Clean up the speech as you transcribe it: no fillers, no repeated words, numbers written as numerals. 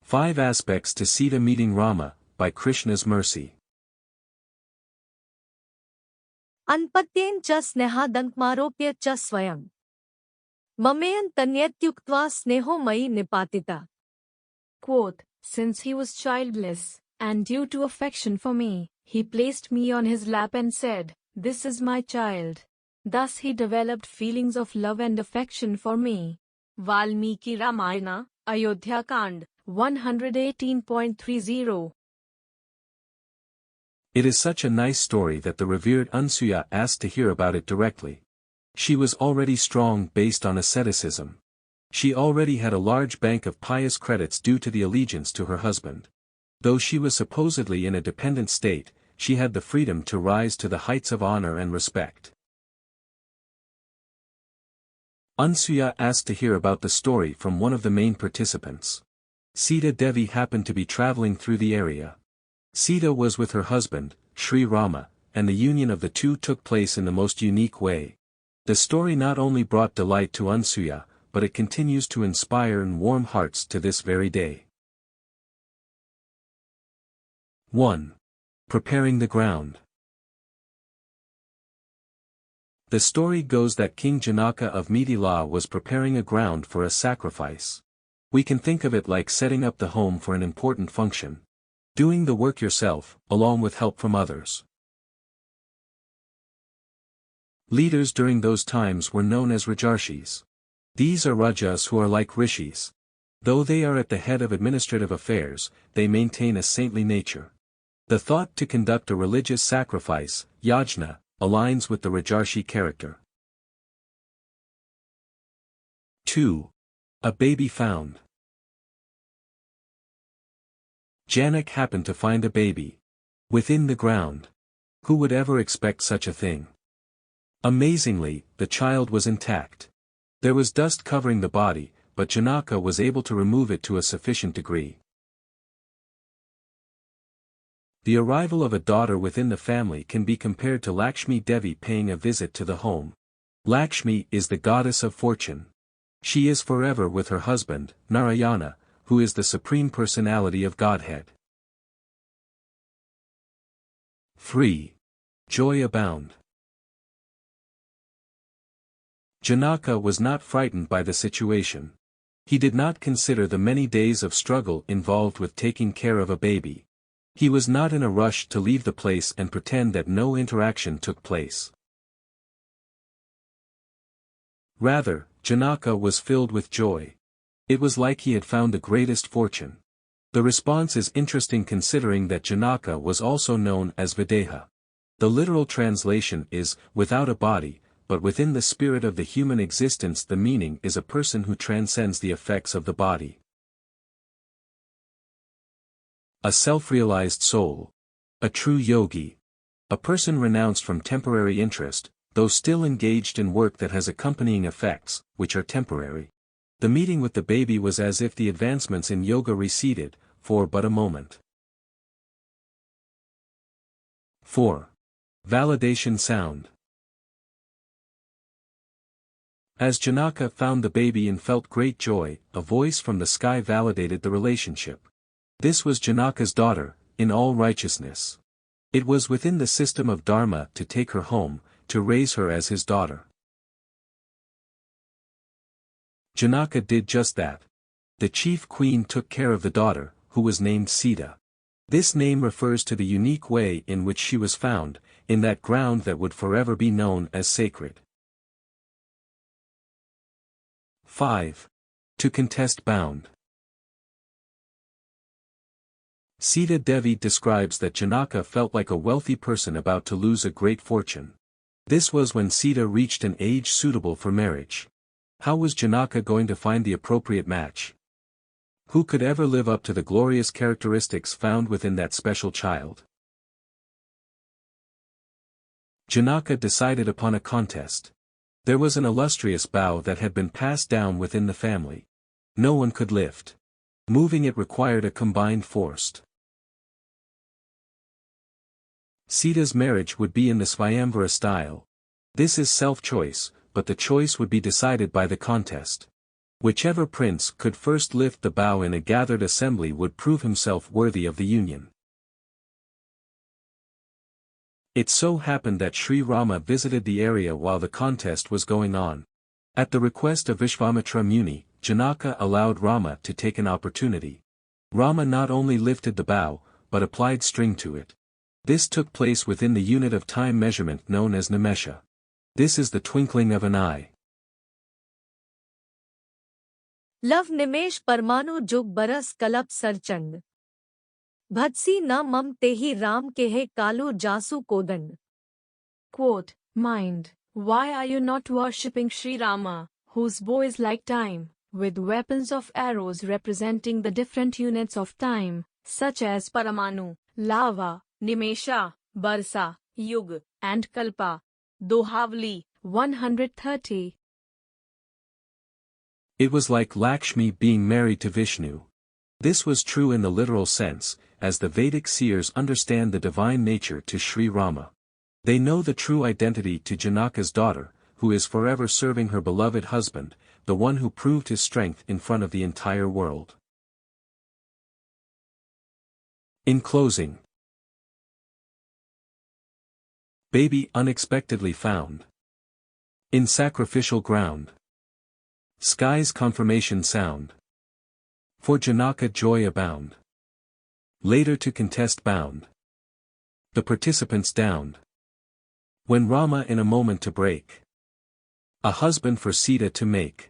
5 Aspects to Sita Meeting Rama, by Krishna's Mercy. Anpatyen cha snehadanmaropya cha swayam. Mamayan tanyetyuktva sneho mai nipatita. Quote, since he was childless, and due to affection for me, he placed me on his lap and said, "This is my child." Thus he developed feelings of love and affection for me. Valmiki Ramayana, Ayodhya Kand, 118.30. It is such a nice story that the revered Ansuya asked to hear about it directly. She was already strong based on asceticism. She already had a large bank of pious credits due to the allegiance to her husband. Though she was supposedly in a dependent state, she had the freedom to rise to the heights of honor and respect. Ansuya asked to hear about the story from one of the main participants. Sita Devi happened to be traveling through the area. Sita was with her husband, Sri Rama, and the union of the two took place in the most unique way. The story not only brought delight to Ansuya, but it continues to inspire and warm hearts to this very day. 1. Preparing the ground. The story goes that King Janaka of Mithila was preparing a ground for a sacrifice. We can think of it like setting up the home for an important function. Doing the work yourself, along with help from others. Leaders during those times were known as Rajarshis. These are Rajas who are like Rishis. Though they are at the head of administrative affairs, they maintain a saintly nature. The thought to conduct a religious sacrifice, yajna, aligns with the Rajarshi character. 2. A baby found. Janak happened to find a baby within the ground. Who would ever expect such a thing? Amazingly, the child was intact. There was dust covering the body, but Janaka was able to remove it to a sufficient degree. The arrival of a daughter within the family can be compared to Lakshmi Devi paying a visit to the home. Lakshmi is the goddess of fortune. She is forever with her husband, Narayana, who is the supreme personality of Godhead. 3. Joy abound. Janaka was not frightened by the situation. He did not consider the many days of struggle involved with taking care of a baby. He was not in a rush to leave the place and pretend that no interaction took place. Rather, Janaka was filled with joy. It was like he had found the greatest fortune. The response is interesting considering that Janaka was also known as Videha. The literal translation is, without a body, but within the spirit of the human existence. The meaning is a person who transcends the effects of the body. A self-realized soul. A true yogi. A person renounced from temporary interest, though still engaged in work that has accompanying effects, which are temporary. The meeting with the baby was as if the advancements in yoga receded, for but a moment. 4. Validation sound. As Janaka found the baby and felt great joy, a voice from the sky validated the relationship. This was Janaka's daughter, in all righteousness. It was within the system of Dharma to take her home, to raise her as his daughter. Janaka did just that. The chief queen took care of the daughter, who was named Sita. This name refers to the unique way in which she was found, in that ground that would forever be known as sacred. 5. To contest bound. Sita Devi describes that Janaka felt like a wealthy person about to lose a great fortune. This was when Sita reached an age suitable for marriage. How was Janaka going to find the appropriate match? Who could ever live up to the glorious characteristics found within that special child? Janaka decided upon a contest. There was an illustrious bough that had been passed down within the family. No one could lift. Moving it required a combined force. Sita's marriage would be in the Swayamvara style. This is self-choice, but the choice would be decided by the contest. Whichever prince could first lift the bow in a gathered assembly would prove himself worthy of the union. It so happened that Sri Rama visited the area while the contest was going on. At the request of Vishvamitra Muni, Janaka allowed Rama to take an opportunity. Rama not only lifted the bow, but applied string to it. This took place within the unit of time measurement known as nimesha. This is the twinkling of an eye. लव निमेश परमाणु जुग बरस कलप सरचंड भदसी न मम तेहि राम केहे Kalu जासु Kodanda. Quote, Mind, why are you not worshipping Sri Rama, whose bow is like time, with weapons of arrows representing the different units of time, such as Paramanu, Lava, Nimesha, Barsa, Yug, and Kalpa? Dohavli, 130. It was like Lakshmi being married to Vishnu. This was true in the literal sense, as the Vedic seers understand the divine nature to Sri Rama. They know the true identity to Janaka's daughter, who is forever serving her beloved husband, the one who proved his strength in front of the entire world. In closing, baby unexpectedly found in sacrificial ground. Sky's confirmation sound. For Janaka joy abound. Later to contest bound. The participants downed. When Rama in a moment to break. A husband for Sita to make.